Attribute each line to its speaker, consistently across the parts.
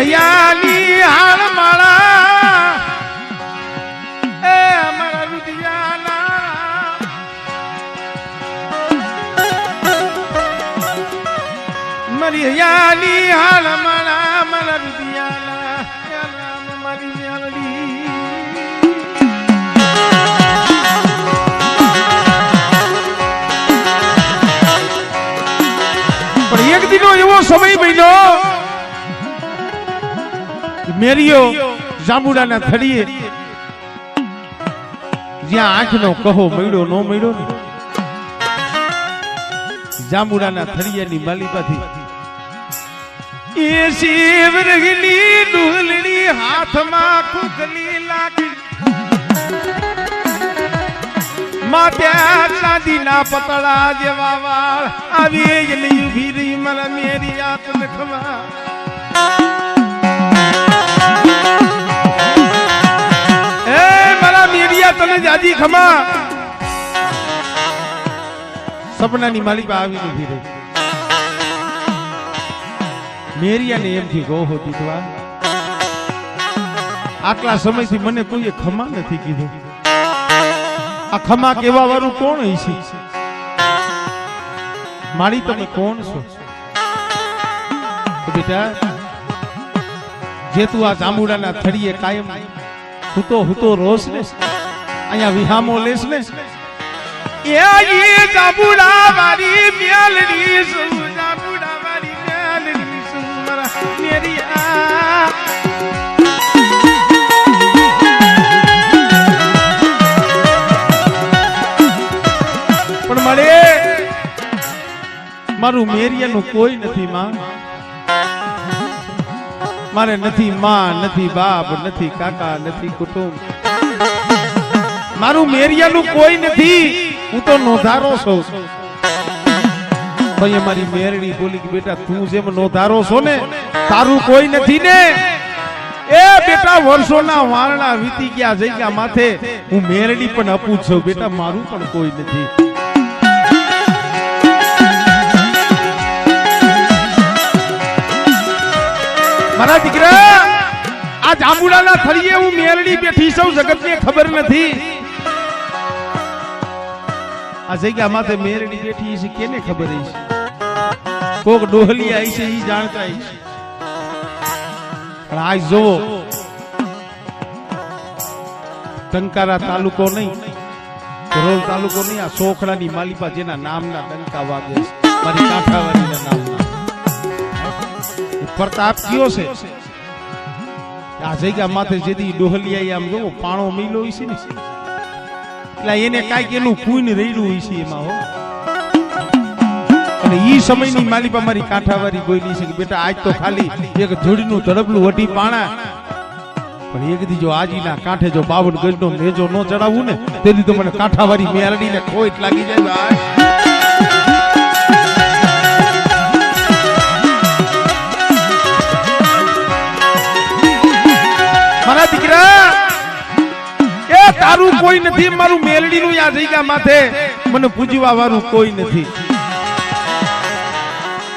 Speaker 1: હૈયાની હાલ માળા એ મારા વિદ્યાના મારી હૈયાની હાલ માળા મારા વિદ્યાના મારી યાલડી પણ એક દિનો એવો સમય બન્યો મેરિયો જાંબુડાના થડીએ જ્યાં આંખનો કહો મળ્યો નો મળ્યો ને જાંબુડાના થડીયાની માલિકાથી એ શિવ રગલી ડુલડી હાથમાં ખુખલી લાગી માથ્યા ચાંદીના પતળા જેવા વાળ આવી ગઈ ઉભી રહી મને મેરી આત્મ ખમા તને જાજી ખમા સપનાની માલિકા આવી નથી રહી મેરિયાને એમ થી ગો હોતી તો આટલા સમયથી મને કોઈએ ખમા નથી કીધું આ ખમા કેવા વાળું કોણ હશે મારી તમે કોણ છો બેટા જે તું આ જાંબુડાના થડીએ કાયમ હુતો રોસ ને અહીંયા વિહામો લેસ ને એ જાંબુડા વાળી મેલડી સુ જાંબુડા વાળી મેલડી સુ મારા મેરિયા પણ મળે મારું મેરિયાનું કોઈ નથી માં મારે નથી માં નથી બાપ નથી કાકા નથી કુટુંબ મારું મેરિયાનું કોઈ નથી હું તો નોધારો છું ભાઈ મારી મેરડી બોલી કે બેટા તું જેમ નોધારો છો ને તારું કોઈ નથી ને એ બેટા વર્ષોના વારણા વીતી ગયા જઈ ગયા માથે હું મેરડી પણ અપૂજ છું બેટા મારું પણ કોઈ નથી મારા દીકરા આ જાંબુડાના થળીએ હું મેરડી બેઠી છું જગતને ખબર નથી આ જગ્યા માથે મેરડી બેઠી છે કેને ખબર છે કોક ડોહલી આવી છે ઈ જાણતા છે પણ આ જોવો ટંકારા તાલુકો નહીં ધરોલ તાલુકો નહીં આ સોખડાની માલિપા જેના નામના ડંકા વાગે છે મારી કાંઠાવાળીના નામના પ્રતાપ કયો છે આ જગ્યા માથે જેદી ડોહલિયા આમ જોવો પાણો મિલો છે ને એટલે એને કાંઈક એનું પૂન રેડું હોય છે એમાં હો અને ઈ સમયની માલિપા મારી કાંઠાવાળી બોલી છે કે બેટા આજ તો ખાલી એક ધૂળનું ધડબલું વટી પાણા પણ એક દી જો આજીના કાંઠે જો 52 ગજનો નેજો ન ચડાવું ને તેથી તો મને કાંઠાવાળી મેરડીને ખોટ લાગી જાય ભાઈ મારા દીકરા એ તારું કોઈ નથી મારું મેલડીનું યા જગ્યા માથે મને પૂજવા વાળું કોઈ નથી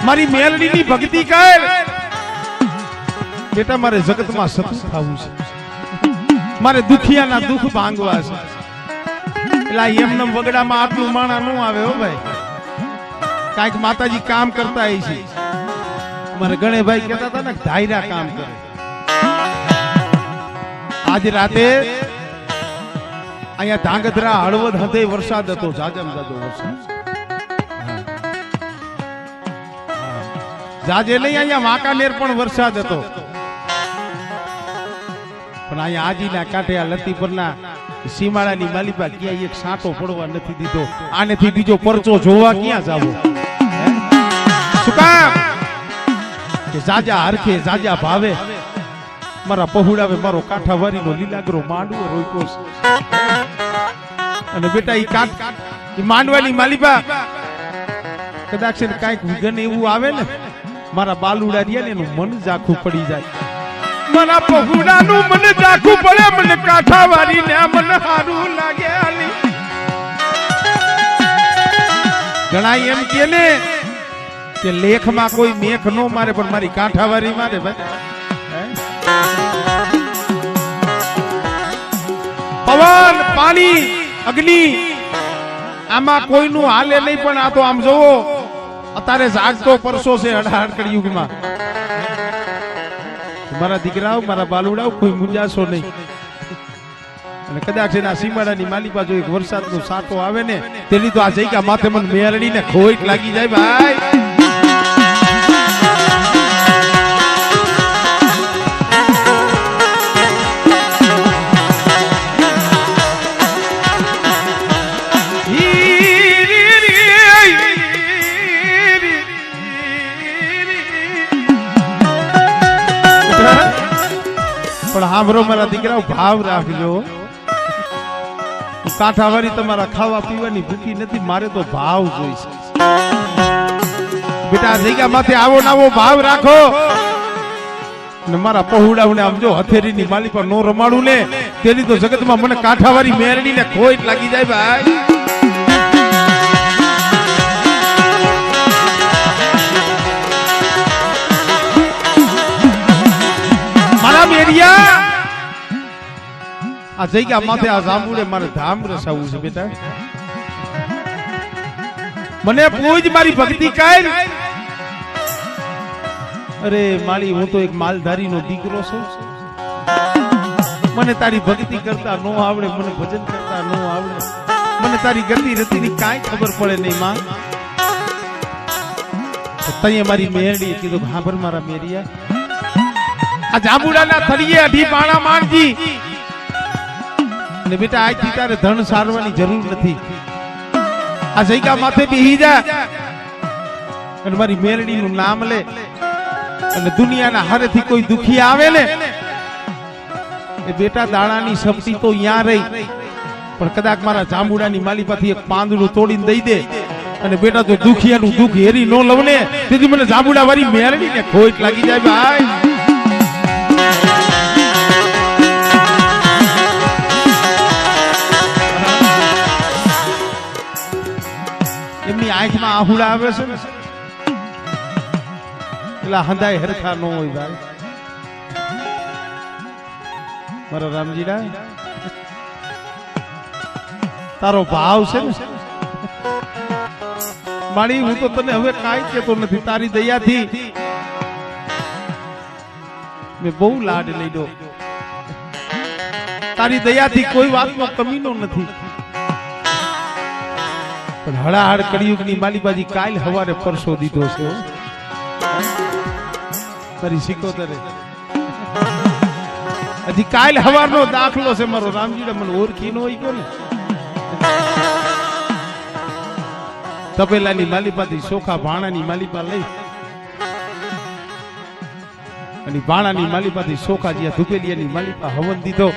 Speaker 1: મારી મેલડીની ભક્તિ કર બેટા મારે જગતમાં સતત થવું છે મારે દુખિયાના દુખ ભાંગવા છે એટલે એમને વગડામાં આટલું માણા ન આવે હો ભાઈ કાંઈક માતાજી કામ કરતા છે મારે ગણેભાઈ કહેતા હતા ને ધાયરા કામ કરે આજે રાતે અહીંયા ધાંગધ્રા હળવદ હદે વરસાદ હતો જાજમ જાજો વરસાદ જાજે નહીં અહીંયા વાંકાનેર પણ વરસાદ હતો પણ અહીંયા આજીના કાંઠે આ લતીપરના સીમાડાની માલિપા ક્યાંય એક સાંટો પડવા નથી દીધો આનેથી બીજો પરચો જોવા ક્યાં જાવો શું કામ કે જાજા હરખે જાજા ભાવે મારા પહોળાવે મારો કાંઠાવાળીનો લીલાગરો માંડવો રોક્યો છે અને બેટા ઈ માંડવાની માલિપા કદાચ છે ને કાંઈક વિઘન એવું આવે ને મારા બાલુડા રહ્યા ને એનું મન ઝાખું પડી જાય મારા પહોળાનું મન ઝાખું પડે મને કાંઠાવાળીને મન હારું લાગે ઘણા એમ કે ને કે લેખમાં કોઈ મેખ નો મારે પણ મારી કાંઠાવાળી મારે ભાઈ પવન પાણી અગ્નિ આમાં કોઈનું હાલે નહીં, પણ આ તો આમ જોવો અત્યારે જાગતો પરસો છે અઢાર કળિયુગમાં. મારા દીકરાઓ મારા બાલુડાઓ કોઈ મુંજાશો નહીં. અને કદાચ એના સીમાડાની માલિપા જો એક વરસાદનો સાટો આવે ને તેની તો આ જઈકા માથે મને મેરડીને ખોઈટ લાગી જાય ભાઈ. પણ સાંભળો મારા દીકરાઓ, ભાવ રાખજો. કાંઠાવાળી તમારા ખાવા પીવાની ભૂખી નથી, મારે તો ભાવ જોઈશે. બેટા જગ્યા માથે આવો નાવો ભાવ રાખો. ને મારા પહોડાઓને આમ જો હથેરીની માલી પર નો રમાડું ને તેની તો જગતમાં મને કાંઠાવાળી મેરડીને ખોઈટ લાગી જાય ભાઈ. મારા મેરિયા આ જગ્યા માથે આ જાંબુડે મારે ધામ રસાવવું છે બેટા. મને પૂજ મારી ભક્તિ કર. અરે માળી, હું તો એક માલધારી નો દીકરો છું. મને તારી ભક્તિ કરતા નો આવડે, મને ભજન કરતા નો આવડે, મને તારી ગતિ રતિની કાંઈ ખબર પડે નહીં માં. તઈએ મારી મેરડી કીધું, હા ભર મારા મેરિયા, આ જાંબુડાના થળીએ અઢી પાણા માંગજી. અને બેટા આજથી તારે ધન સારવાની જરૂર નથી. આ જગ્યા માથે બેહી જા અને મારી મેરડી નું નામ લે. અને દુનિયાના હરેથી કોઈ દુખી આવે ને એ બેટા દાણાની સપટી તો યાં રહી, પણ કદાચ મારા જાંબુડાની માલિપાથી એક પાંદડું તોડીને દઈ દે અને બેટા તો દુખિયાનું દુઃખ હેરી નો લવ ને તેથી મને જાંબુડા વાળી મેરડીને ખોટ લાગી જાય ભાઈ. એમની આંખમાં આહુડા આવે છે ને એટલે હંધાય હરખા નો હોય ભાઈ. મારા રામજીડા તારો ભાવ છે ને મારી, હું તો તને હવે કાંઈ કેતો નથી. તારી દયાથી મેં બહુ લાડ લઈ દો. તારી દયાથી કોઈ વાતનો કમીનો નથી. પણ હળાહળ કળિયુગની માલિબાજી કાલ હવારે પરસો દીધો છે તારી સિકોતરે. હજી કાલ હવારનો દાખલો છે મારો રામજી. મને ઓળખી નો હોય ને તપેલાની માલિપાથી સોખા ભાણાની માલિપા લઈ અને ભાણાની માલિપાથી સોખા જ્યાં ધુપેલિયાની માલિપા હવન દીધો.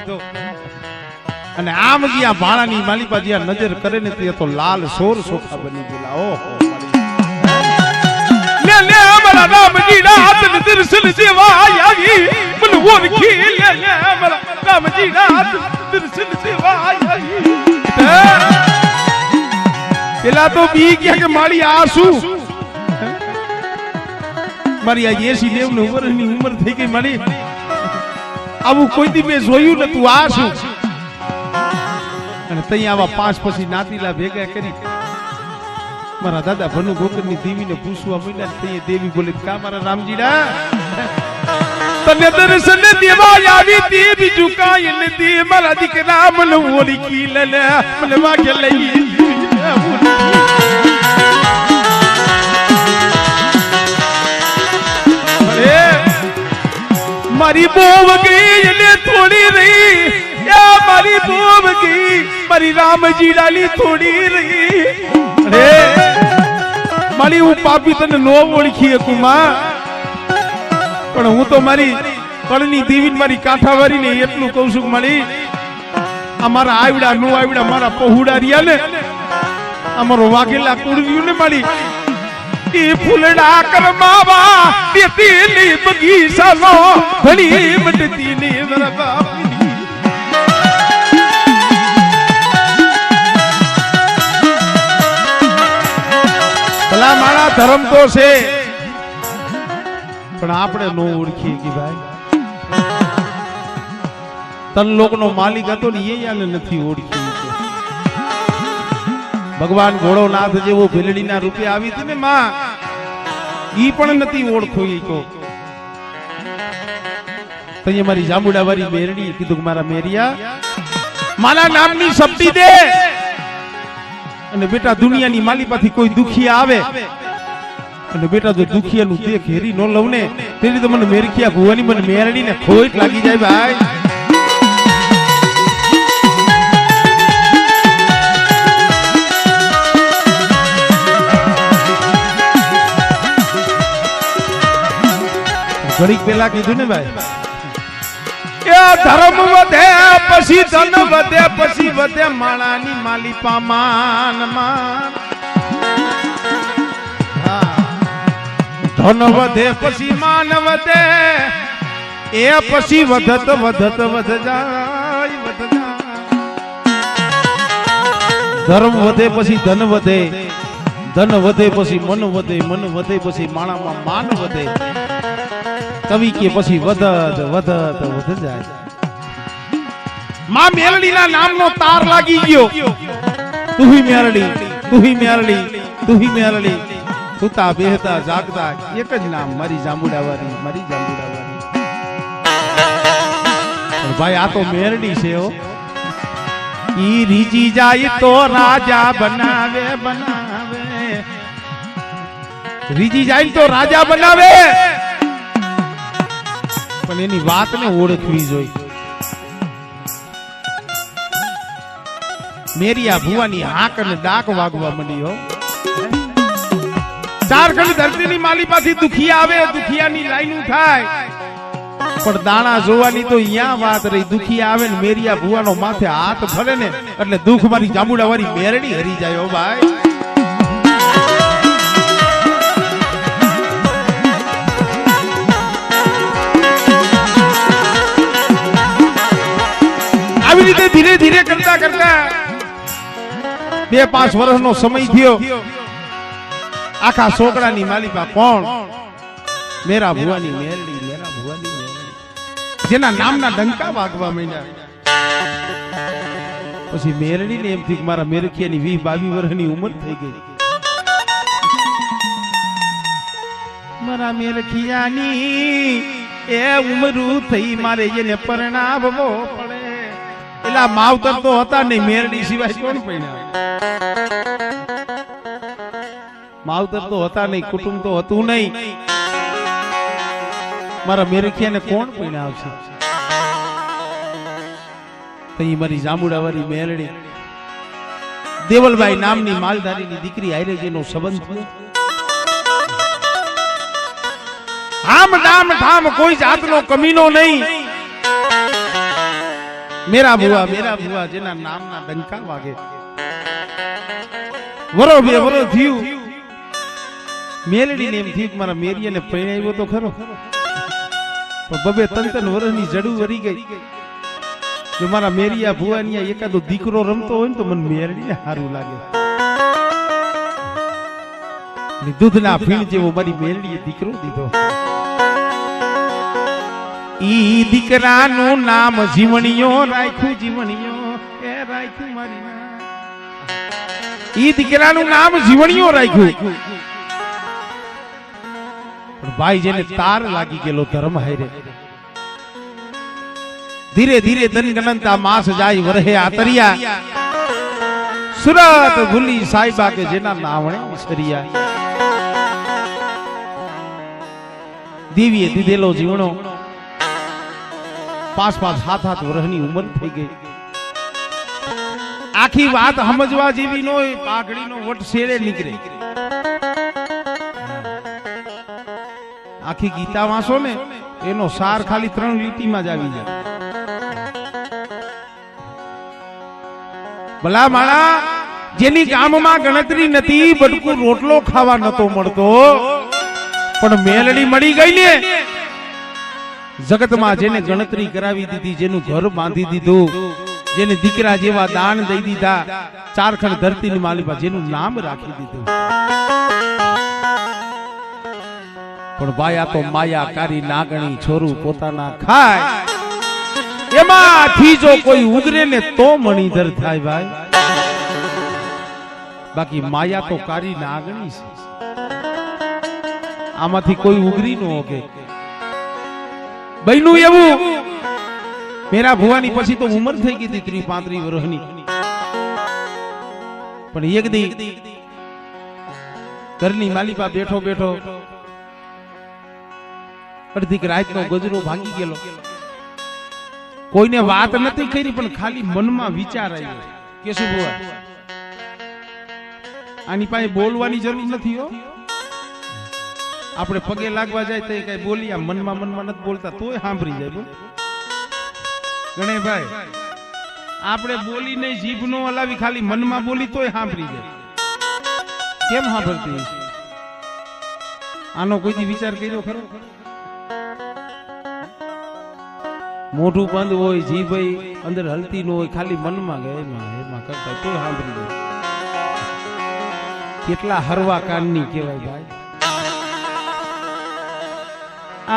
Speaker 1: અને આમ જ્યાં ભાણાની માલિપા જ્યાં નજર કરે ને ત્યાં તો લાલ સોર સોખા બની ગયેલા. ઓહો લે લે અમારા રામજી ના હાથ દર્શન સેવા આવી મને ઓળખી લે લે અમારા રામજી ના હાથ દર્શન સેવા આવી. પેલા તો બી ગયા કે મારી આ શું, મારી આ 80-90 વર્ષની ઉંમર થઈ ગઈ મારી, આવું કોઈ દી મેં જોયું નતું. આ શું? અને તઈ આવા 5 પછી નાતીલા ભેગા કરી મારા દાદા ભનુ ગોકરની દેવીને પૂછવા મળ્યા. તઈ દેવી બોલે, કા મારા રામજીડા તને દર્શન દેવા આવી તે બીજું કાંઈ નથી. મારા દીકરા મને ઓળખી લે મને વાગે લઈ મારી બોવ ગઈ એટલે થોડી રહી. મારી બોવ ગઈ મારી રામજી ડાલી થોડી રહી. મારી હું પાપી તને નો ઓળખી શકું માં, પણ હું તો મારી કળની દેવી મારી કાંઠાવાળી ને એટલું કઉ છું. મારી અમારા આવડા નો આવડા મારા પહોડા રહ્યા ને અમારો વાઘેલા કુળવ્યું ને મારી એ ફૂલડા કરમાવા દેતી બગીચાનો ઘણી મટતી ને મારા બાપની. ભલા મારા ધર્મ તો છે પણ આપણે નો ઓળખીએ કે ભાઈ તન લોકનો માલિક હતો ને એ આને નથી ઓળખ્યું. ભગવાન ઘોડોનાથ જેવો ભેલડીના રૂપે આવી હતી ને માં, ઈ પણ નથી ઓળખ્યું. ઈ તો તઈએ મારી જાંબુડા વાળી મેરડી કીધું કે મારા મેરિયા મારા નામની શબ્દી દે, અને બેટા દુનિયાની માલિપાથી કોઈ દુખી આવે અને બેટા જો દુખિયાનું તે ઘેરી ન લઉં ને તેની તો મને મેરખિયા ભુવાની મને મેરડી ને ખોટ લાગી જાય ભાઈ. ઘડીક પેલા કીધું ને ભાઈ, ધર્મ વધે પછી ધન વધે, પછી વધે માણાની માલિપા માન માન. ધન વધે પછી માન વધે, એ પછી વધત વધત વધ જાય વધ જાય. ધર્મ વધે પછી ધન વધે, ધન વધે પછી મન વધે, મન વધે પછી માણામાં માન વધે. કવિ કે પછી વધત વધત વધ જાય. માં મેરડીના નામનો તાર લાગી ગયો. તુહી મેરડી, તુહી મેરડી, તુહી મેરડી. સુતા બેહતા જાગતા એક જ નામ, મારી જાંબુડાવાળી, મારી જાંબુડાવાળી. ભાઈ આ તો મેરડી છે હો. ઈ રીજી જાય તો રાજા બનાવે બનાવે, રીજી જાય તો રાજા બનાવે, પણ એની વાતને ઓળખવી જોઈએ. મેરિયા ભુવાની હાક અને ડાક વાગવા માંડી હો. ચારખંડ ધરતીની માલિપાથી દુખિયા આવે, દુખિયાની લાઈનું થાય, પણ દાણા જોવાની તો અહીંયા વાત રહી. દુખિયા આવે ને મેરિયા ભુવાનો માથે હાથ ફરે ને એટલે દુઃખ મારી જાંબુડા વાળી મેરડી હરી જાય હો ભાઈ. આવી રીતે ધીરે ધીરે કરતા કરતા 2-5 વર્ષનો સમય થયો. આખા છોકરાની માલિકા કોણ? મેરા ભુવાની મેરડી, મેરા ભુવાની મેરડી, જેના નામના ડંકા વાગવા માંડ્યા. પછી મેરડી ને એમ થી મારા મેરખિયાની 20-22 વર્ષની ઉંમર થઈ ગઈ. મારા મેરખિયાની એ ઉંમરું થઈ, મારે એને પરણાવવો પડે. એલા માવતર તો હતા નહીં, મેરડી સિવાય કોણ પૈણા? માવતર તો હતા નહીં, કુટુંબ તો હતું નહીં. મારા મેરખિયાને કોણ પૈણા આવશે? તઈ મારી જાંબુડાવાળી મેરડી દેવલભાઈ નામની માલધારીની દીકરી હારે જેનો સંબંધ થયો. આમ ડામ ઠામ કોઈ જાતનો કમીનો નહીં. મેરા ભુવા જેના નામના ડંકા વાગે. વરો બે વરો થયું. મેલડીને એમ થયું મારા મેરિયાને પરણાવ્યો તો ખરો, પણ 2-3 વર્ષની જડું વરી ગઈ. જો મારા મેરિયા ભુવાની એકાદો દીકરો રમતો હોય ને તો મને મેરડીને સારું લાગે. દૂધના ફીણ જેવો મારી મેરડીએ દીકરો દીધો. ઈ દીકરાનું નામ જીવણીયો રાખ્યું, જીવણીયો એ રાખ્યું મારી ના. ઈ દીકરાનું નામ જીવણીયો રાખ્યું. પણ ભાઈ જેને તાર લાગી ગયેલો ધર્મ હારે, ધીરે ધીરે ધન ગણનતા માસ જાય વરહે આતરિયા. સુરત ભૂલી સાઈબા કે જેના નાવણે વિસરિયા. દેવીએ દીધેલો જીવણો 5-7 વર્ષની ઉંમર થઈ ગઈ. આખી વાત સમજવા જેવી નો, પાઘડીનો વટ શેરે નીકળે. આખી ગીતા વાંચો ને એનો સાર ખાલી 3 લીટીમાં જ આવી જાય. ભલા માણા જેની ગામમાં ગણતરી નથી, બટકું રોટલો ખાવા નતો મળતો, પણ મેલડી મળી ગઈ ને. જગતમાં જેને ગણતરી કરાવી દીધી, જેનું ઘર બાંધી દીધું, જેને દીકરા જેવા દાન દઈ દીધા, ચારખંડ ધરતીની માલિકા જેનું નામ રાખી દીધું. પણ ભાઈ આ તો માયા કારી નાગણી છોરું પોતાના ખાય. એ એમાંથી જો કોઈ ઉગરે ને તો મણિધર થાય ભાઈ, બાકી માયા તો કારી નાગણી છે, આમાંથી કોઈ ઉગરી ન હોકે. બૈનું એવું મેરા ભુવાની પછી તો ઉંમર થઈ ગઈ હતી 30-35 વર્ષની, પણ એક દી ઘરની માલિપા બેઠો બેઠો અડધી રાતનો ગજરો ભાંગી ગયેલો. કોઈને વાત નથી કરી પણ ખાલી મનમાં વિચાર આવ્યો કે શું ભુવા આની પાસે બોલવાની જરૂર નથી હો, આપણે પગે લાગવા જાય તો કઈ બોલી આ મનમાં નથી બોલતા તોય સાંભળી જાય. બોલ ગણેશભાઈ, આપણે બોલી નહીં જીભ નો હલાવી ખાલી મનમાં બોલી તોય સાંભળી જાય. કેમ સાંભળતી? આનો કોઈ વિચાર કર્યો ખરો? મોઢું બંધ હોય, જીભ અંદર હલતી ન હોય, ખાલી મનમાં ગયા એમાં કરતા તોય સાંભળી જાય. કેટલા હરવા કાનની કહેવાય ભાઈ.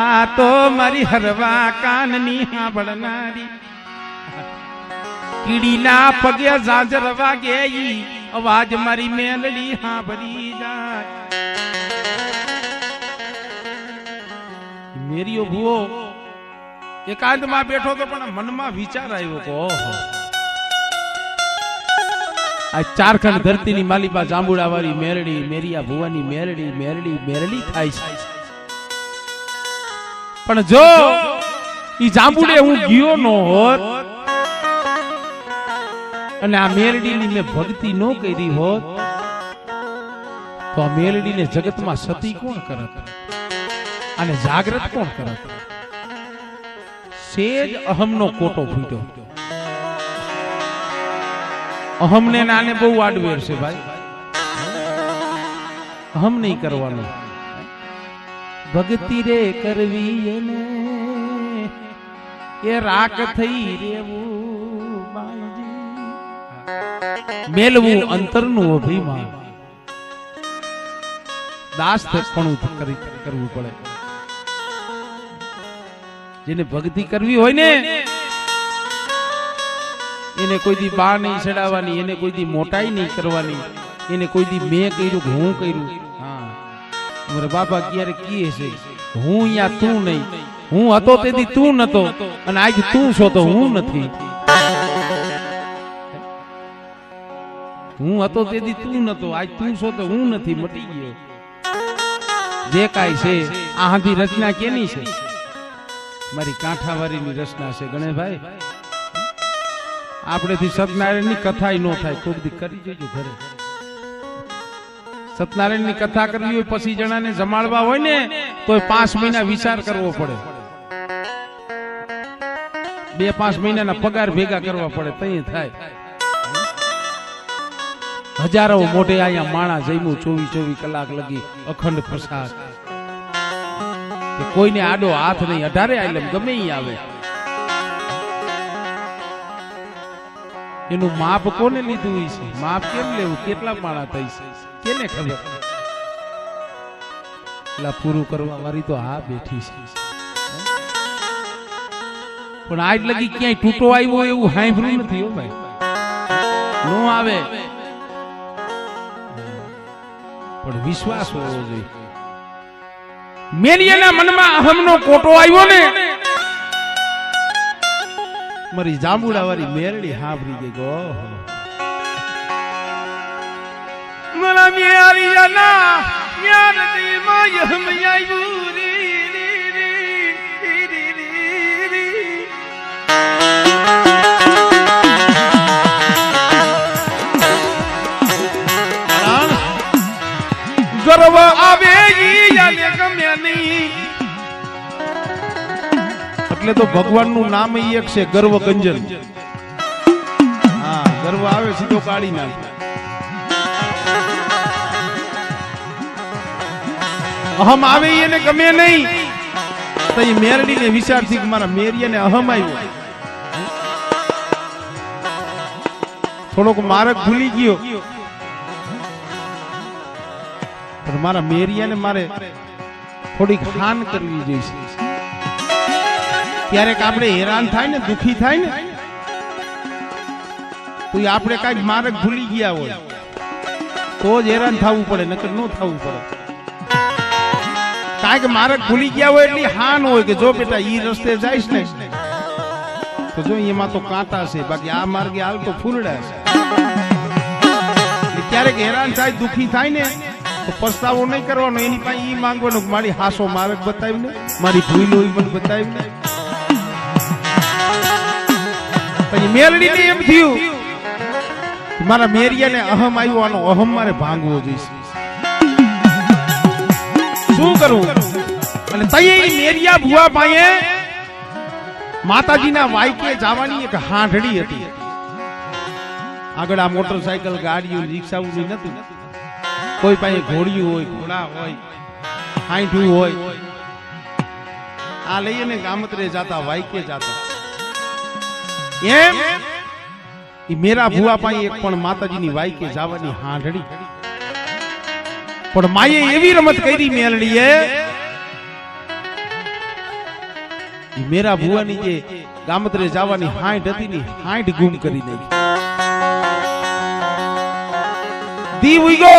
Speaker 1: આ તો મારી હરવા કાનની સાંભળનારી, કીડીના પગે ઝાંઝર વાગે ઈ અવાજ મારી મેલડી સાંભળી જાય. મેરીઓ ભૂવો એકાંતમાં બેઠો તો પણ મનમાં વિચાર આવ્યો કે ઓહો આ ચારખંડ ધરતીની માલિપા જાંબુડા વાળી મેરડી, મેરિયા ભુવાની મેરડી મેરડી મેરડી થાય છે. પણ જો ઈ જાંબુડે હું ગયો ન હોત અને આ મેરડીની મેં ભક્તિ ન કરી હોત તો આ મેરડીને જગતમાં સતી કોણ કરત અને જાગૃત કોણ કરત? સેજ અહમનો કોટો ફૂટ્યો. અહમને નાને બહુ આડવેર છે ભાઈ, અહમ નહીં કરવાનો. ભક્તિ રે કરવી એને એ રાખ થઈ રેવું બાજી, મેલવું અંતરનું અભિમાન, દાસ પણ કરવું પડે. જેને ભક્તિ કરવી હોય ને એને કોઈ દી બા નહીં ચડાવવાની, એને કોઈ દી મોટાઈ નહીં કરવાની, એને કોઈ દી મેં કર્યું હું કર્યું. હા અમારે બાપા ક્યારે કીએ છે હું અહીંયા તું નહીં, હું હતો તેથી તું નતો અને આજ તું છો તો હું નથી. હું હતો તેથી તું નતો, આજ તું છો તો હું નથી, મટી ગયો. જે કાઈ છે આ હાથી રચના કેની છે? મારી કાંઠાવાળીની રચના છે. ગણેશભાઈ, આપણેથી સત્યનારાયણની કથા ન થાય, કોક દી કરી જોજો ઘરે. સત્યનારાયણની કથા કરવી હોય, પછી જણાને જમાડવા હોય ને તો 5 મહિના વિચાર કરવો પડે, 2-5 મહિનાના પગાર ભેગા કરવા પડે તઈ થાય. હજારો મોઢે અહીંયા માણા જમ્યું 24 કલાક લગી અખંડ પ્રસાદ, કોઈને આડો હાથ નહીં, 18 આલમ ગમે ઈ આવે. એનું માપ કોને લીધું છે? માપ કેમ લેવું? કેટલા માણા થઈ છે કેને ખબર? એટલે પૂરું કરવા વાળી તો હા બેઠી છે. પણ આજ લગી ક્યાંય તૂટો આવ્યો એવું સાંભળ્યું નથી હો ભાઈ, નો આવે. પણ વિશ્વાસ હોવો જોઈએ. મેરિયાના મનમાં અહમનો કોટો આવ્યો ને, મારી જાંબુડા વાળી મેરડી હાંભળી ગઈ. ગો મારા મેરિયાના મેરડી માં અહમ આવ્યું રી રી રી રી રી. ગર્વ આવે યાને ગમે નહીં, એટલે તો ભગવાનનું નામ એક છે ગર્વ ગંજન. હા, ગર્વ આવે સીધો કાઢી નાખે. અહમ આવે એને ગમે નહીં તો એ મેરડીને વિચારથી કે મારા મેરિયાને અહમ આવ્યો, થોડોક માર્ગ ભૂલી ગયો, પણ મારા મેરિયાને મારે થોડીક હાન કરવી જોઈશે. ક્યારેક આપણે હેરાન થાય ને દુખી થાય ને તો આપણે કઈક માર્ગ ભૂલી ગયા હોય તો જ હેરાન થવું પડે, નકર ન થવું પડે. કાંઈક માર્ગ ભૂલી ગયા હોય એટલી હાન હોય કે જો બેટા ઈ રસ્તે જઈશ ને તો જો એમાં તો કાંટા છે, બાકી આ માર્ગે હાલ તો ફૂલડા છે. ક્યારેક હેરાન થાય દુખી થાય ને તો પસ્તાવો નહીં કરવાનો, એની પાસે ઈ માંગવાનું મારી હાસો માર્ગ બતાવીને, મારી ભૂલ હોય મને બતાવીને. પછી મેલડીને એમ થયું મારા મેરિયાને અહમ આવ્યો, આનો અહમ મારે ભાંગવો જોઈશે. શું કરવું? અને તઈએ મેરિયા ભુવા પાસે માતાજીના વાયકે જવાની એક હાંઢડી હતી. આગળ આ મોટરસાયકલ ગાડીઓ રિક્ષાઓ નતું, કોઈ પાસે ઘોડિયું હોય, ઘોડા હોય, હાંઠું હોય. આ લઈને ગામત્રે જાતા, વાયકે જાતા. એમ ઈ મેરા ભુવા પાસે એક પણ માતાજીની વાયકે જવાની હાંઢડી. પણ માએ એવી રમત કરી મેલડીએ, ઈ મેરા ભુવાની જે ગામત્રે જવાની હાંઠ હતી ને હાંઠ ગુમ કરી નાખી. દી ઉઈગો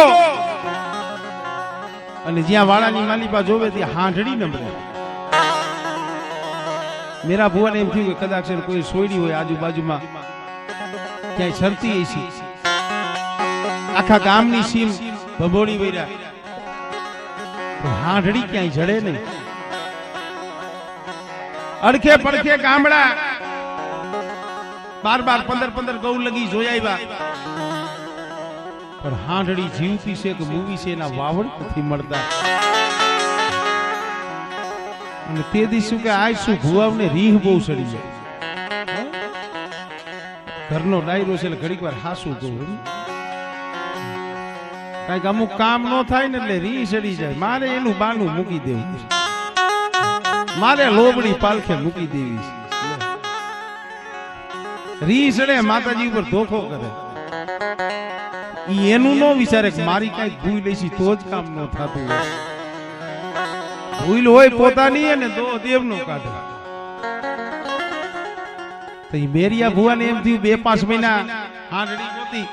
Speaker 1: અને જ્યાં વાળાની માલિપા જોવે ત્યાં હાંઢડી નંબરે. મેરા ભુવાને એમ થયું કે કદાચ કોઈ સોયડી હોય આજુબાજુમાં ક્યાંય સરતી હશે. આખા ગામની સીમ ભભોડી વૈરા, હાંઢડી ક્યાંય જડે નહીં. અડખે પડખે ગામડા 12 15 ગૌ લગી જોઈ આવ્યા, પણ હાંઢડી જીવતી છે કે મૂવી છે એના વાવડ નથી મળતા. અને તે દિવસે કે આ શું ભુવાને રીહ બહુ સડી જાય. ઘરનો ડાયરો છે એટલે ઘડીક વાર હાસું કહું, કઈક અમુક કામ ન થાય ને એટલે રી સડી જાય. મારે એનું બાનું મૂકી દેવું, મારે લોબડી પાલખે મૂકી દેવી. રી સડે માતાજી ઉપર ધોખો કરે, ઈ એનું ન વિચારે કે મારી કઈક ભૂલ લેશી તો જ કામ ન થતું હોય. ભૂલ હોય પોતાની અને દો દેવનો કાઢે. તો ઈ મેરિયા ભુવાને એમ થયું 2-5 મહિના હાંડડી જોતી.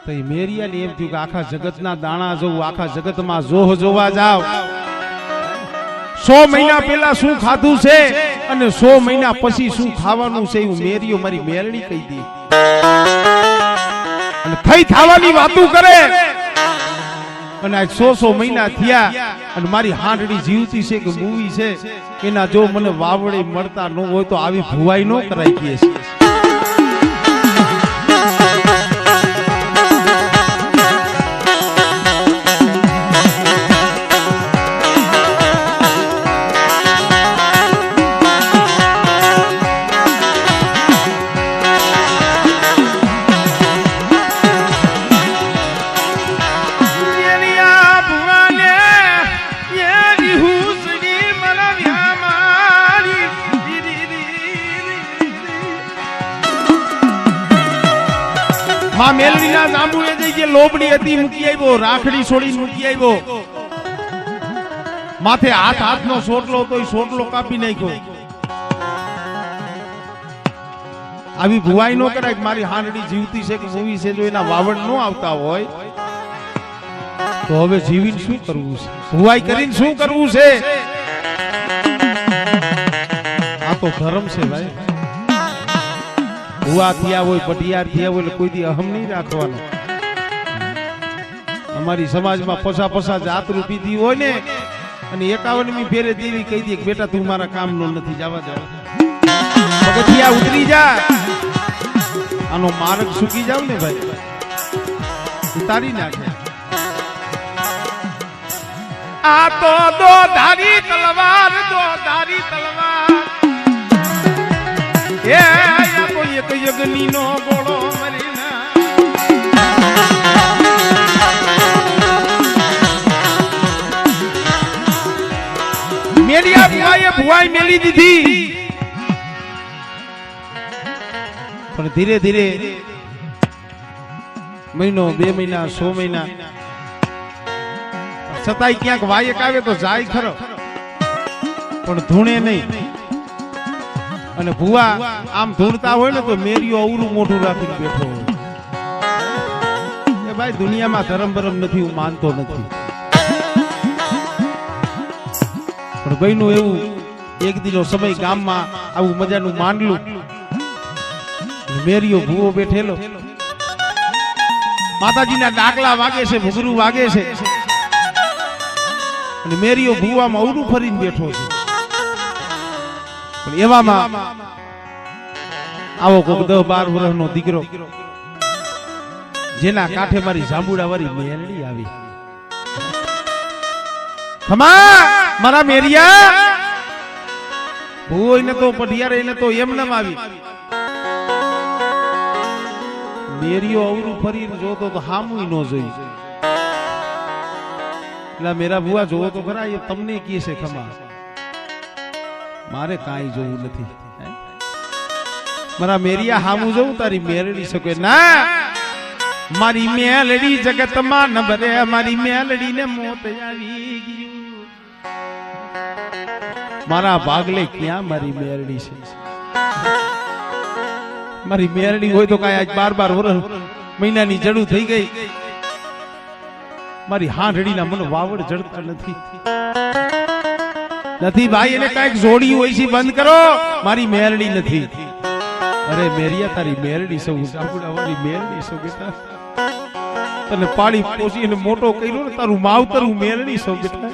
Speaker 1: તો ઈ મેરિયાને એમ થયું કે આખા જગતના દાણા જોઉં, આખા જગતમાં જોહ જોવા જાવ. 100 મહિના પહેલા શું ખાધું છે અને 100 મહિના પછી શું ખાવાનું છે એવું મેરિયો મારી મેરડી કહી દે. અને થઈ થવાની વાતું કરે અને આજ 100 મહિના થયા અને મારી હાંડડી જીવતી છે કે મૂવી છે એના જો મને વાવડે મળતા ન હોય તો આવી ભુવાઈ ન કરાઈ ગઈ છે. માં મેલડીના જાંબુએ જઈ જે લોબડી હતી મૂકી આવ્યો, રાખડી છોડી મૂકી આવ્યો. માથે હાથનો સોટલો હતો, એ સોટલો કાપી નાખ્યો. આવી ભુવાઈ નો કરાય. મારી હાંડડી જીવતી છે કે મૂવી છે, જો એના વાવડ નો આવતા હોય તો હવે જીવીને શું કરવું છે, ભુવાઈ કરીને શું કરવું છે? આ તો ધર્મ છે ભાઈ. ભુવા થયા હોય, પટિયાર થયા હોય એટલે કોઈ દી અહમ નહીં રાખવાનો. અમારી સમાજમાં પસા જાત રૂપી હોય ને અને 51મી ફેરે દેવી કહી દે કે બેટા તું મારા કામનો નથી, જવા દે, પગથિયા ઉતરી જા. આનો માર્ગ સુકી જાવ ને ભાઈ, ઉતારી નાખે. આ તો દો ધારી તલવાર, દો ધારી તલવાર. એ એક યજ્ઞી નો ગોળો મરીના. મેરિયા ભુવાએ ભુવાઈ મેલી દીધી. પણ ધીરે ધીરે મહિનો, 2 મહિના, 100 મહિના છતાંય ક્યાંક વાયક આવે તો જાય ખરો, પણ ધૂણે નહીં. અને ભુવા આમ ધૂણતા હોય ને તો મેરીઓ અવરું મોઢું રાખીને બેઠો હોય એ ભાઈ દુનિયામાં ધર્મ બરમ નથી હું માનતો નથી પણ ભાઈનું એવું એક દિનો સમય ગામમાં આવું મજાનું માંડલું મેરીઓ ભૂવો બેઠેલો માતાજીના ડાકલા વાગે છે ભૂગરું વાગે છે અને મેરીઓ ભૂવામાં અવરું ફરીને બેઠો છે પણ એવામાં આવો કોક 10-12 વર્ષનો દીકરો જેના કાંઠે મારી જાંબુડા વાળી મેરડી આવી ખમા મારા મેરિયા ભૂવો એને તો પઢિયારે એને તો એમ નમ આવી મેરીઓ અવરું ફરીને જોતો તો હામુય ન જોઈ એટલે મેરા ભુવા જોવો તો ખરા એ તમને કહે છે ખમા મારે કાંઈ જોવું નથી મારા મેરિયા હામું જોઉં તારી મેરડી શકે ના મારી મેલડી જગતમાં ન ભરે મારી મેલડી ને મોત આવી ગયું મારા ભાગલે ક્યાં મારી મેરડી છે મારી મેરડી હોય તો કાંઈ આજ 12 વર્ષ મહિનાની જડું થઈ ગઈ મારી હાંડડીના મને વાવડ જડતા નથી ભાઈ એને કાંઈક જોડી હોય છે બંધ કરો મારી મેરડી નથી અરે મેરિયા તારી મેરડી સૌ જાંબુડાવાળી મેરડી સૌ બેટા તને પાળી પોષી અને મોટો કર્યો ને તારું માવતર હું મેરડી સૌ બેટા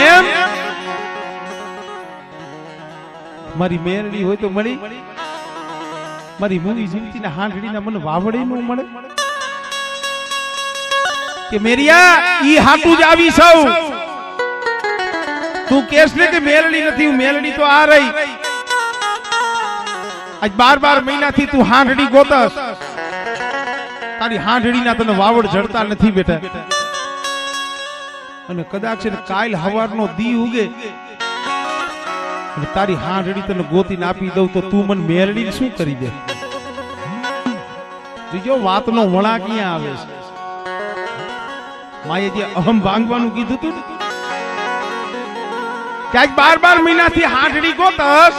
Speaker 1: એમ મારી મેરડી હોય તો મળી મારી મૂવી જીવતીના હાંડડીના મને વાવડે ન મળે કે મેરિયા ઈ હાટું જ આવી સૌ તું કેસ ને કે મેલડી નથી હું મેલડી તો આ રહી આજ 12 મહિનાથી તું હાંડડી ગોતસ તારી હાંડડીના તને વાવડ જડતા નથી બેટા અને કદાચ કાલ હવારનો દી ઉગે અને તારી હાંડડી તને ગોતીને આપી દઉં તો તું મને મેલડી શું કરી દે જોજો વાતનો વણા ક્યાં આવે છે માએ જે અહમ ભાંગવાનું કીધું તું કે આજ 12 મહિનાથી હાંડડી ગોતસ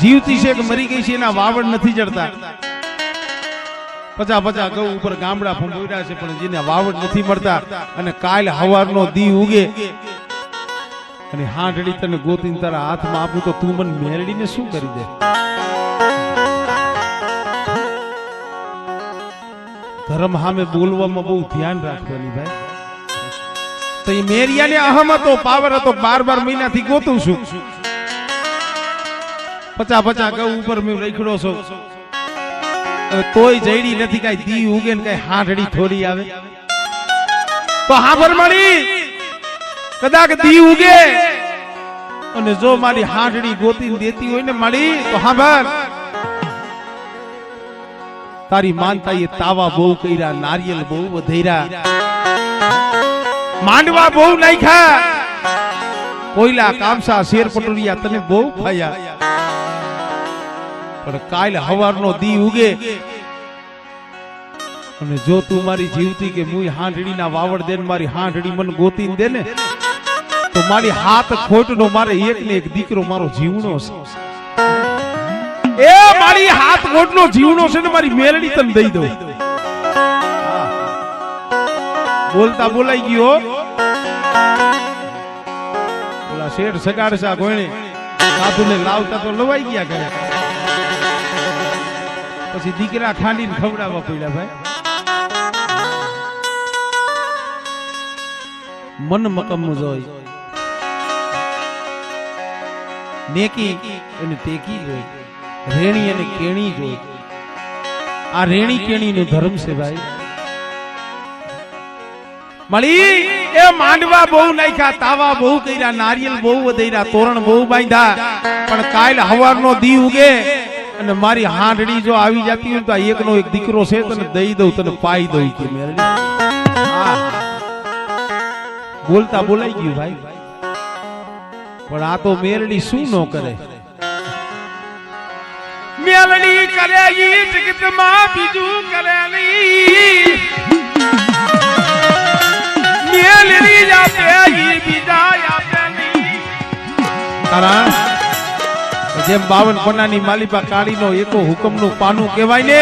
Speaker 1: જીવતી છે કે મરી ગઈ છે એના વાવડ નથી જડતા 50 ગૌ ઉપર ગામડા ફંભોર્યા છે પણ જેને વાવડ નથી મળતા અને કાલ હવારનો દી ઉગે અને હાંડડી તને ગોતીને તારા હાથમાં આપું તો તું મને મેરડીને શું કરી દે ધર્મ સામે બોલવામાં બહુ ધ્યાન રાખવાની ભાઈ તો એ મેરિયાને અહમ હતો પાવર હતો 12 મહિનાથી ગોતું છું 50 ગૌ ઉપર મેં રખડો છો તોય જઈડી નથી કાઈ દી ઉગે ને કાઈ હાંડડી થોડી આવે તો હાંભર મળી કદાચ દી ઉગે અને જો મારી હાંડડી ગોતીને દેતી હોય ને મળી તો હાંભર તારી માનતા એ તાવા બહુ કર્યા નારિયેલ બહુ વધેરા માંડવા બહુ નાખ્યા કોયલા કામસા શેર પટોરિયા તને બહુ ખાયા પણ કાલ હવારનો દી ઉગે અને જો તું મારી જીવતી કે મુય હાંડડીના વાવડ દે મારી હાંડડી મને ગોતીને દે ને તો મારી હાથ ખોટનો મારે એક ને એક દીકરો મારો જીવણો છે એ મારી હાથ ખોટનો જીવણો છે ને મારી મેરડી તને દઈ દઉં બોલતા બોલાઈ ગયો ઓલા શેઠ સગાડસા ગોણે સાધુને લાવતા તો લવાઈ ગયા કરે પછી દીકરા ખાંડીને ખવડાવવા પડ્યા ભાઈ મન મકમ જોઈ નેકી અને ટેકી જોઈ રેણી અને કેણી જોઈ આ રેણી કેણી નો ધર્મ છે ભાઈ મળી એ માંડવા બહુ નાખ્યા તાવા બહુ કર્યા નારિયેલ બહુ વધેરા તોરણ બહુ બાંધ્યા પણ કાલ હવારનો દી ઉગે અને મારી હાંડડી જો આવી જતી હોય તો એકનો એક દીકરો છે તને દઈ દઉં તને પાઈ દઉં કે મેરડી બોલતા બોલાઈ ગયું ભાઈ પણ આ તો મેરડી શું ન કરે મેલડી કરે ઈ જગતમાં બીજું કરે નહીં મેલડી આપે ઈ બીજા આપે નહીં તારા જેમ 52 પન્નાની માલિપા કાળીનો એકો હુકમનું પાનું કહેવાય ને,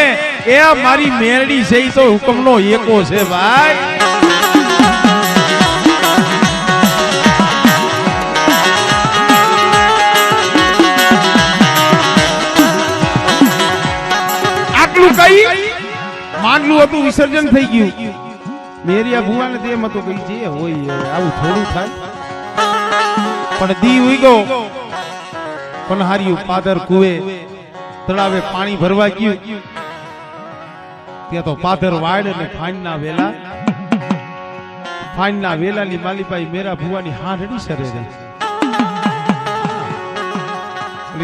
Speaker 1: એ મારી મેરડી છે ઈ તો હુકમનો એકો છે ભાઈ. આટલું કઈ માંડલું હતું, વિસર્જન થઈ ગયું. મેરિયા ભુવાને તેમ હતું કે જે હોય આવું થોડું થાય, પણ દી ઉઈ ગયો. પનહાર્યું પાદર કુવે તળાવે પાણી ભરવા ગયું. ત્યાં તો પાદર વાડ અને ફાઈનના વેલાની માલિપાઈ મેરા ભુવાની હાંડડી સરે રહી.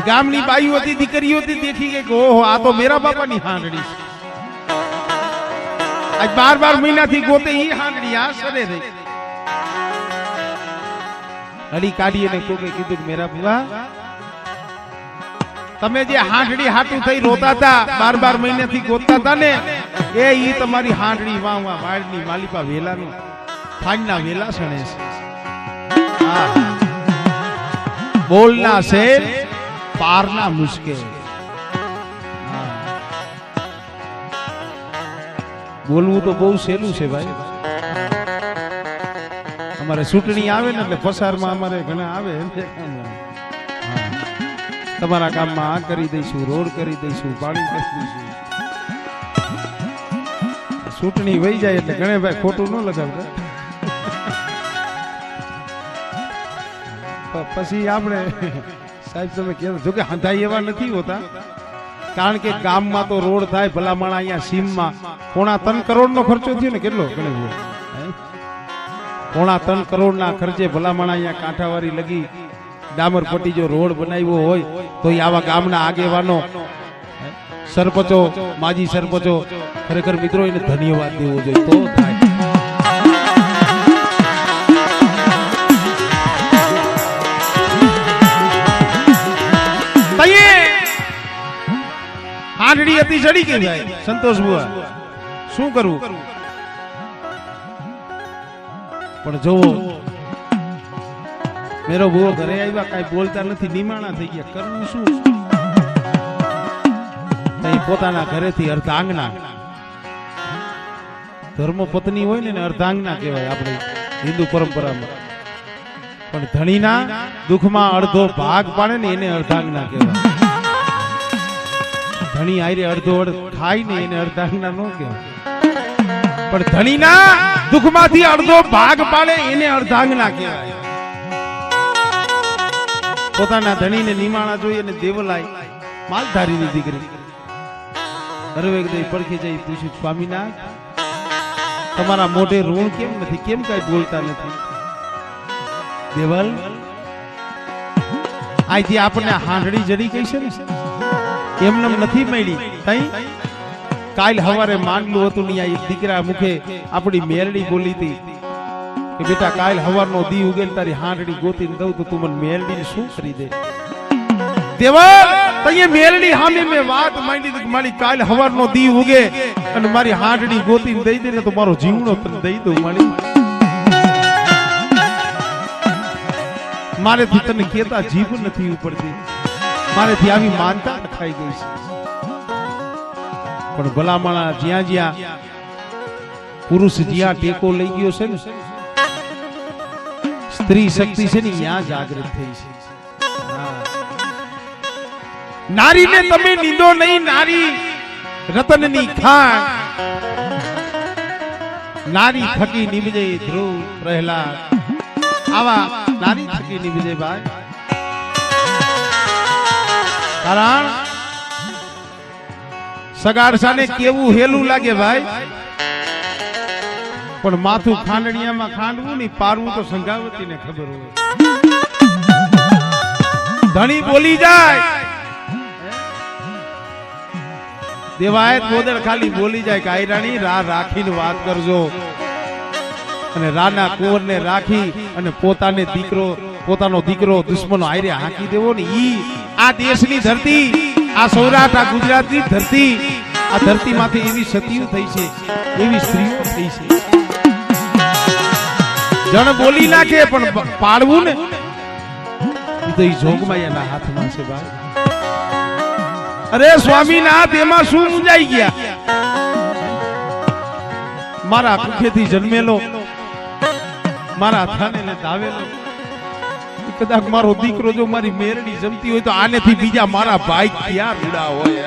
Speaker 1: ગામની બાઈઓ હતી, દીકરીઓ હતી, દેખી ગઈ કે ઓહો આ તો મેરા બાપાની હાંડડી છે. આજ 12 મહિનાથી ગોતે ઈ હાંડડી આ સરે રહી. અડી કાઢી અને કોકે કીધું કે મેરા ભુવા, તમે જે હાંડડી હાટું થઈ રોતા હતા, 12 મહિનાથી ગોતતા હતા ને, એ ઈ તમારી હાંડડી વાવા વાડની માલિપા વેલાનું ફાઈનના વેલા સણે છે. બોલના છે પારના મુશ્કેલ. બોલવું તો બહુ સહેલું છે ભાઈ. અમારે ચૂંટણી આવે ને એટલે પસારમાં અમારે ઘણા આવે, તમારા કામમાં આ કરી દઈશું, રોડ કરી દઈશું, પાણી કરી દઈશું. ચૂંટણી વહી જાય એટલે ગણે ભાઈ ખોટું ન લગાવતા. પછી આપણે સાહેબ તમે કહેતા, જોકે હંધાઈ એવા નથી હોતા, કારણ કે ગામમાં તો રોડ થાય ભલામણ. અહીંયા સીમમાં 3.5 કરોડનો ખર્ચો થયો ને, કેટલો ગણે 3.5 કરોડના ખર્ચે ભલામણ અહીંયા કાંઠાવાળી લગી ડામર પટ્ટી જો રોડ બનાવ્યો હોય તો આવા ગામના આગેવાનો, સરપંચો, માજી સરપંચો ખરેખર મિત્રો એને ધન્યવાદ દેવો જોઈએ તો થાય. હાંડડી હતી ચડી ગઈ ભાઈ. સંતોષ બુઆ શું કરવું, પણ જોવો મેરો બુઓ ઘરે આવ્યા, કઈ બોલતા નથી, નિમાણા થઈ ગયા. કરવું શું? પોતાના ઘરેથી અર્ધાંગના, ધર્મ પત્ની હોય ને અર્ધાંગના કહેવાય આપણી હિન્દુ પરંપરામાં. પણ ધણીના દુઃખમાં અડધો ભાગ પાડે ને એને અર્ધાંગના કહેવાય. ધણી આયરે અડધો ખાય ને એને અર્ધાંગના ન કહેવાય. પણ ધણીના દુઃખમાંથી અડધો ભાગ પાડે એને અર્ધાંગના કહેવાય. પોતાના ધણીને નિમાણા જોઈએ ને દેવલાય માલધારીની દીકરી હરવેગદઈ પડખે જઈ પૂછ્યું, સ્વામીનાથ તમારા મોઢે ઋણ કેમ નથી, કેમ કઈ બોલતા નથી? દેવલ આજથી આપણને હાંડડી જડી ગઈ છે ને, એમને નથી મળી. તઈ કાલ હવારે માંડલું હતું ને, એક દીકરા મુખે આપણી મેરડી બોલી હતી કે બેટા કાલ હવારનો દી ઉગેલ તારી હાંડડી ગોતીને દઉં તો તું મને મેરડી શું કરી દે? દેવલ તઈએ મેરડી સામે મેં વાત માંડી કે મારી કાલ હવારનો દી ઉગે અને મારી હાંડડી ગોતીને દઈ દે ને તો મારો જીવણો તને દઈ દઉં. મારેથી તને કેતા જીભ નથી ઉપડતી, મારેથી આવી માનતા રખાઈ ગઈ છે. પણ ભલામણા જ્યાં જ્યાં પુરુષ જ્યાં ટેકો લઈ ગયો છે ને, સ્ત્રી શક્તિ છે ને ત્યાં જાગૃત થઈ છે. નારીને તમે નીંદો નહીં, નારી રતનની ખાણ. નારી થકી નિભજે ધ્રુવ પ્રહલાદ, આવા નારી થકી નિભજે ભાઈ. કારણ સગાડસાને કેવું હેલું લાગે ભાઈ, પણ માથું ખાંડણિયામાં ખાંડવું નહીં, પારવું તો સંગાવતીને ખબર હોય. ધણી બોલી જાય, દેવાયત બોદર ખાલી બોલી જાય કે આયરાણી રા રાખીને વાત કરજો. અને રાના કુંવરને રાખી અને પોતાનો દીકરો દુશ્મનો આયરે હાંકી દેવો ને, ઈ આ દેશની ધરતી, આ સૌરાષ્ટ્ર, આ ગુજરાતની ધરતી, આ ધરતીમાંથી એવી સતીઓ થઈ છે, એવી સ્ત્રીઓ થઈ છે. જણ બોલી નાખે પણ પાડવું ને એ તો ઈ જોગમાયાના હાથમાં છે ભાઈ. અરે સ્વામીનાથ એમાં શું મૂંઝાઈ ગયા? મારા કુખેથી જન્મેલો, મારા થાને ધાવેલો, કદાચ મારો દીકરો જો મારી મેરડી જમતી હોય તો આનેથી બીજા મારા ભાઈ ક્યાં રૂડા હોય?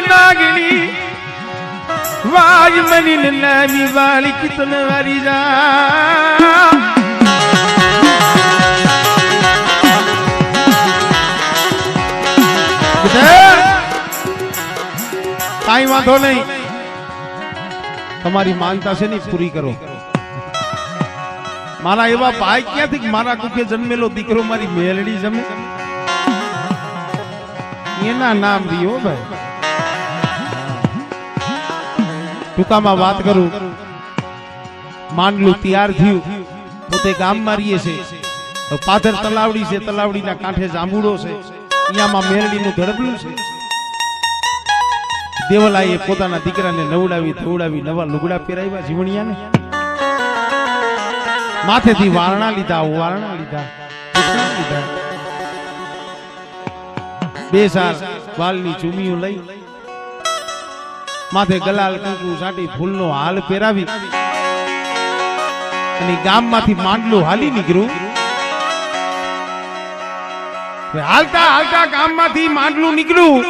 Speaker 1: नागनी वाज मनी नामी वाली कितने वाली जा काई वांधो नहीं, तुम्हारी मानता से नहीं पूरी करो। मारा एवा भाई क्या थी मारा कुके जन्मेलो दीकरो मारी मेलडी जमे एना नाम दियो भाई। टूकाમાં વાત કરું, માંડલું તૈયાર થયું પોતે ગામ મારીએ છે, પાદર તલાવડી છે, તલાવડીના કાંઠે જાંબુડો છે, અહીંયામાં મેરડીનું ધડબલું છે। દેવલાએ પોતાના દીકરાને નવડાવી ધોવડાવી નવા લુગડા પહેરાવ્યા જીવણિયાને, માથેથી વારણા લીધા, વારણા લીધા, બે સાર વાલની ચૂમીઓ લઈ માથે ગલાલ કંકુ સાટી ફૂલનો હાલ પહેરાવી અને ગામમાંથી માંડલું હાલી નીકળ્યું। હાલતા હાલતા ગામમાંથી માંડલું નીકળ્યું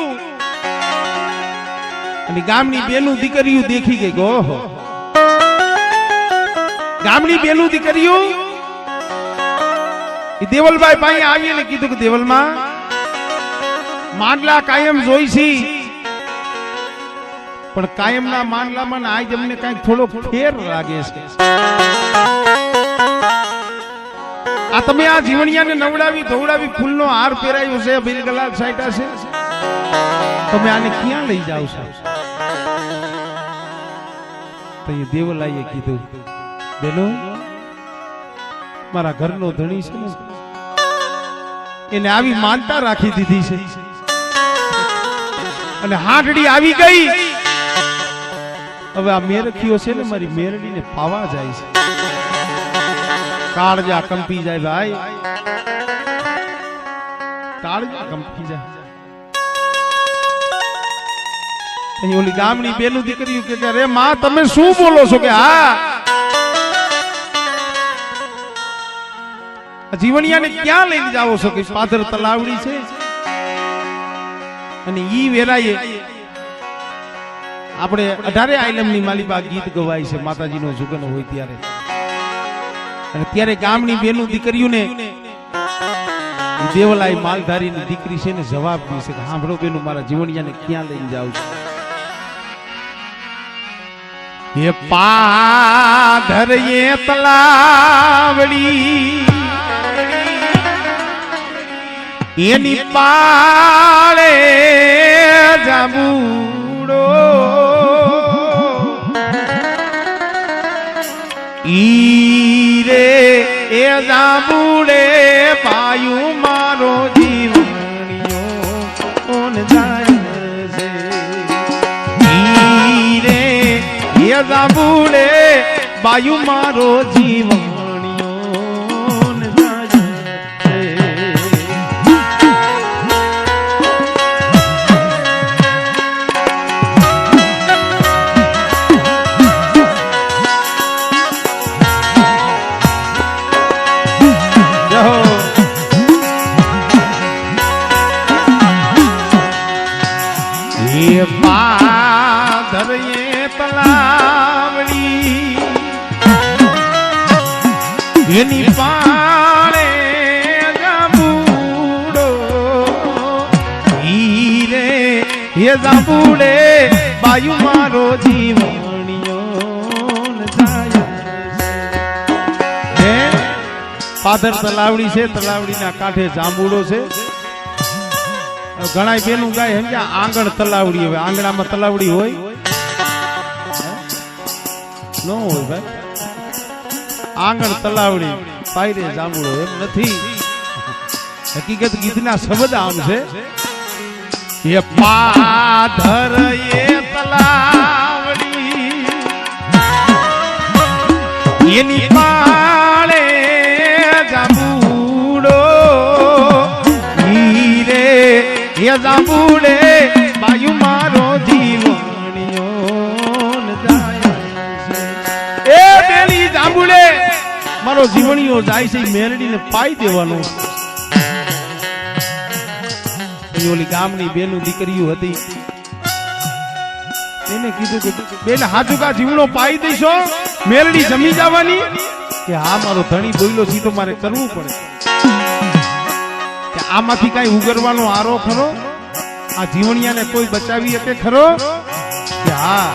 Speaker 1: અને ગામની બેનું દીકરીઓ દેખી ગઈ, ઓહો ગામની બેનું દીકરીઓ દેવલભાઈ પાસે આવીને કીધું કે દેવલમાં માંડલા કાયમ જોઈ છી પણ કાયમના માંડલામાં આજ અમને કઈક થોડો ફેર લાગે છે। આ તમે આ જીવણિયાને નવડાવી ધોવડાવી ફૂલનો હાર પહેરાયો છે, બિલગલાલ સાઈટા છે, તમે આને ક્યાં લઈ જાવ છો? તો એ દેવલાઈએ કીધું બેનો મારા ઘરનો ધણી છે ને એને આવી માનતા રાખી દીધી છે અને હાડડી આવી ગઈ, હવે આ મેરખીઓ છે ને મારી મેરડીને પાવા જાય છે। કાળજા કંપી જાય ભાઈ, કાળજા કંપી જાય। અહીં ઓલી ગામની બેનું દીકરીઓ કે અરે માં તમે શું બોલો છો? કે હા જીવણિયાને ક્યાં લઈને જાવો છો? કે પાદર તલાવડી છે અને ઈ વેરાએ આપણે 18 આલમની માલિબા ગીત ગવાય છે માતાજીનો જુગન હોય ત્યારે, અને ત્યારે ગામની બેનું દીકરીઓને દેવલાઈ માલધારીની દીકરી છે ને જવાબ દે છે કે સાંભળો બેનું મારા જીવણિયાને ક્યાં લઈને જાવ છો? એ પાદર એ તલાવડી એની પાળે જાંબુડો ઈ રે એ જાંબુડે પાયું મારો જીવણિયો કોણ જાય છે? ઈ રે એ જાંબુડે પાયું મારો જીવણ પાદર એ તલાવડી એની પાળે જાંબુડો ઈ રે એ જાંબુડે બાયુ મારો જીવણિયો જાય છે। પાદર તલાવડી છે, તલાવડીના કાંઠે જાંબુડો છે। ઘણા બેનું ગાય સમજ્યા આંગણ તલાવડી, હવે આંગણામાં તલાવડી હોય ન હોય ભાઈ. આંગણ તલાવડી પાયરે જાંબુડો એમ નથી. હકીકત ગીતના શબ્દ આમ છે, એ પાધર એ તલાવડી એની પાળે જાંબુડો હીરે એ જાંબુડે બાયુ મારો જીવણીયો ન જાય છે. એ બેલી જાંબુડે મારો જીવણીયો જાય છે, મેરડીને પાઈ દેવાનો. ઓલી ગામની બેનું દીકરીઓ હતી, એને કીધું કે બેન હાજુકા જીવણો પાઈ દઈશો, મેરડી જમી જવાની. કે હા મારો ધણી બોલ્યો છે તો મારે કરવું પડે. કે આમાંથી કઈ ઉગરવાનો આરો ખરો? આ જીવણિયાને કોઈ બચાવી શકે ખરો? કે હા,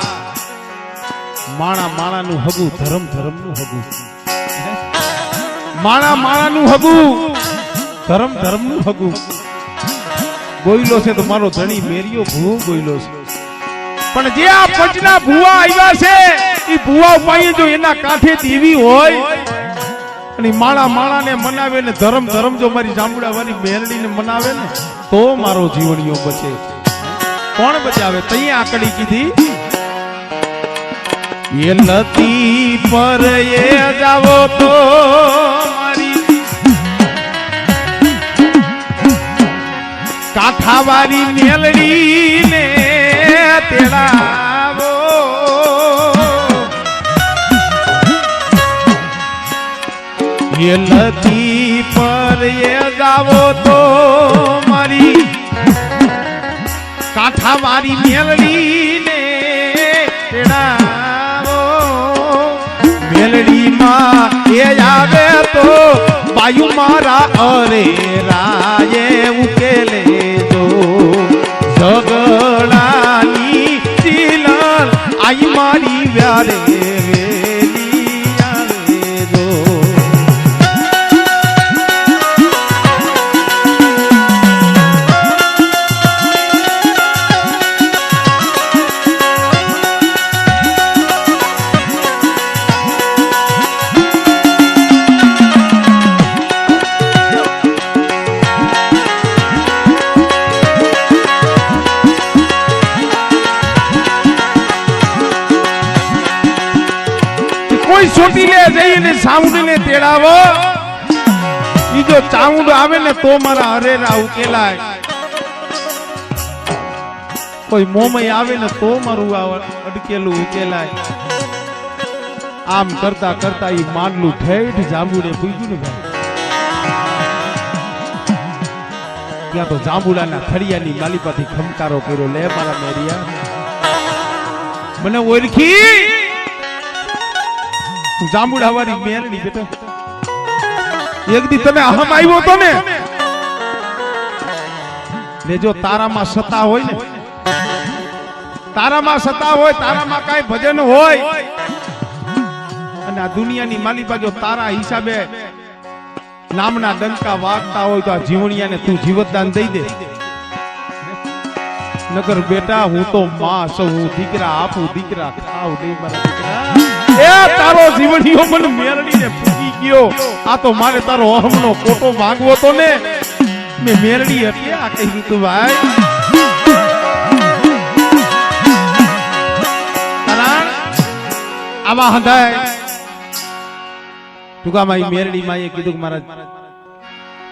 Speaker 1: માણા માણાનું હગું, ધર્મ ધર્મનું હગું. માણા માણાનું હગું, ધર્મ ધર્મનું હગું. બોયલો છે તો મારો ધણી મેરિયો ભૂવો બોયલો છે. પણ જે આ પંચના ભૂવા આવ્યા છે, એ ભૂવા પાસે જો એના કાંઠે દેવી હોય અને માણા માણાને મનાવે ને ધર્મ ધર્મ જો મારી જાંબુડા વાળી મેરડીને મનાવે ને તો મારો જીવણીયો બચે. કોણ બચાવે? તઈ આકડી કીધી, એ લતી પર એ જાવો તો કાઠાવારી મેલડી ને તેડાવો. એ લતી પર એ જાવો તો મારી કાઠાવારી મેલડી ને તેડાવો. મેલડી માં એ આવે તો બાયુ મારા અરે રાયે ઉકેલે ઝઘડાની ચીલર આઈ મારી વ્યારે વેલી આવે જો. ચોટીલે જઈને ચાઉંડને તેડાવો. ઈ જો ચાઉંડ આવે ને તો મારા હરેરા ઉકેલાય. કોઈ મોમય આવે ને તો મારું અડકેલું ઉકેલાય. આમ કરતા કરતા ઈ માંડલું ઠેઠ જાંબુડે પૂગ્યું ને ભાઈ. ત્યાં તો જાંબુડાના થળિયાની માલિપાથી ખમકારો કર્યો, લે મારા મેરિયા મને ઓળખી. જાંબુડા વાળી મેરડી બેટા, એક દી તને અહમ આવ્યો તો ને, જો તારામાં સત્તા હોય ને, તારામાં સત્તા હોય, તારામાં કઈ ભજન હોય અને આ દુનિયાની માલિકા જો તારા હિસાબે નામના ડંકા વાગતા હોય તો આ જીવણિયાને તું જીવતદાન દઈ દે. નગર બેટા હું તો માં છું, દીકરા આપું, દીકરા ખાવ નહીં મારા દીકરા. એ તારો જીવણીયો મને મેરડીને પૂગી ગયો. આ તો મારે તારો અહમનો કોટો માંગવો તો ને, મેં મેરડી હતી આ કહ્યું તું ભાઈ. આવા હંધાય ટૂંકામાં મેરડી માં એ કીધું કે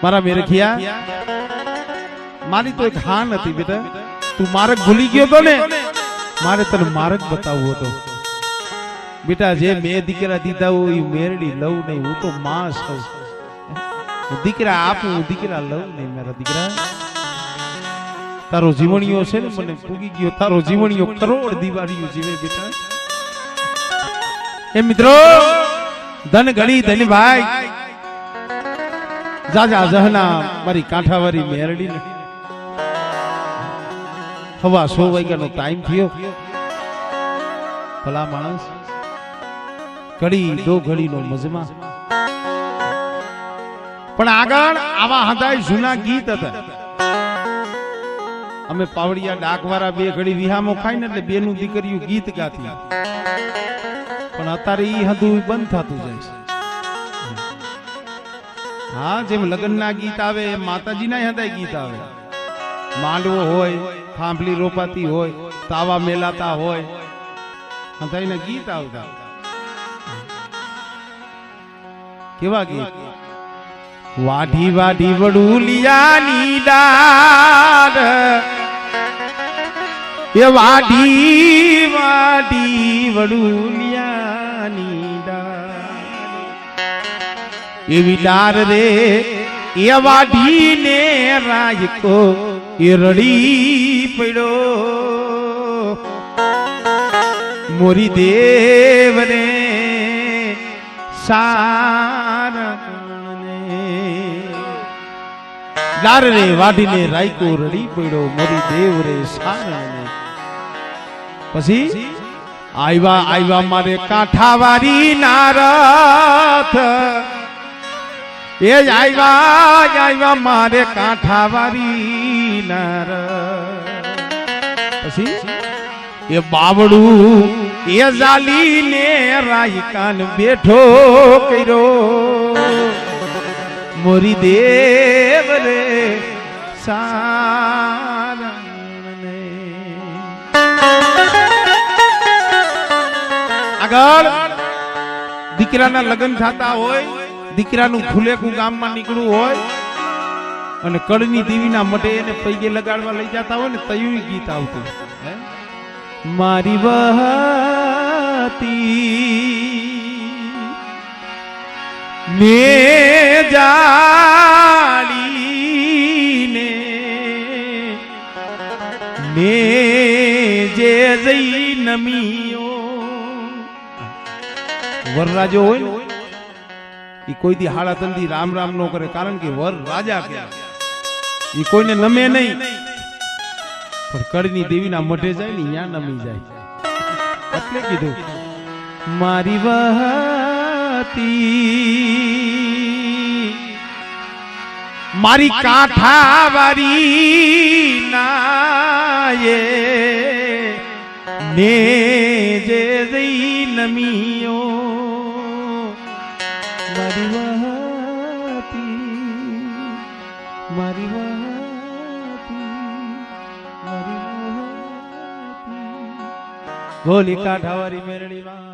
Speaker 1: મારા મેરખિયા, મારી તો એક હાન હતી બેટા, તું માર્ગ ભૂલી ગયો તો ને, મારે તને માર્ગ બતાવવો હતો બેટા. જે મેં દીકરા દીધા હોય એ મેરડી લઉં નહીં, હું તો માં છું. દીકરા આપું, દીકરા લઉં નહીં મારા દીકરા. તારો જીવણીયો છે ને મને પૂગી ગયો, તારો જીવણીયો કરોડ દિવાળીઓ જીવે બેટા. એ મિત્રો ધન ઘણી ધન ભાઈ જાજા જહના મારી કાંઠાવાળી મેરડી ને 6:15 વાગ્યાનો ટાઈમ થયો. ભલા માણસ ઘડી દો ઘડીનો મજમા. પણ આગળ આવા હદાય જૂના ગીત હતા. અમે પાવડિયા ડાકવાળા બે ઘડી વિહામો ખાઈ ને એટલે બેનું દીકરીઓ ગીત ગાતી. પણ પણ અત્યારે ઈ હતું બંધ થતું જાય છે. હા, જેમ લગ્નના ગીત આવે એમ માતાજીના હૃદય ગીત આવે. માંડવો હોય, થાંભલી રોપાતી હોય, તાવા મેલાતા હોય, હૃદયના ગીત આવતા. કેવા ગીત? વાઢી વાઢી વડુલિયાની ડાળ, એ વાઢી વાઢી વડુલિયાની ડાળ, એવી ડાર રે એ વાઢીને રાયકો એ રડી પડ્યો. મોરી દેવ રે સારને, ડાર રે વાઢીને રાયકો રડી પડ્યો. મોરી દેવ રે સારને. પછી આવ્યા આવ્યા મારે કાંઠાવારી નારથ, એ આવ્યા આવ્યા મારે કાંઠાવારી નારથ. પછી એ બાવડું એ જાલીને રાયકાન બેઠો કર્યો. મોરી દેવ રે સારને. આગળ દીકરાના લગ્ન થતા હોય, દીકરાનું ફુલેકું ગામમાં નીકળવું હોય અને કળની દેવીના મઢે એને પૈગે લગાડવા લઈ જતા હોય ને તયું ગીત આવતું. મારી વહતી ને જાડીને ને જે જઈ નમીઓ. વરરાજો હોય ને ઈ કોઈ દી હાડા તંદી રામ રામ નો કરે, કારણ કે વર રાજા કે ઈ કોઈને નમે નહીં. પણ કળની દેવીના મઢે જાય ને ત્યાં નમી જાય. એટલે કીધું મારી વહતી મારી કાંઠાવારી નાયે ને જે જઈ નમીઓ. મારી વહતી મારી વહતી, ગોલી કાંઠાવારી મેરડીમાં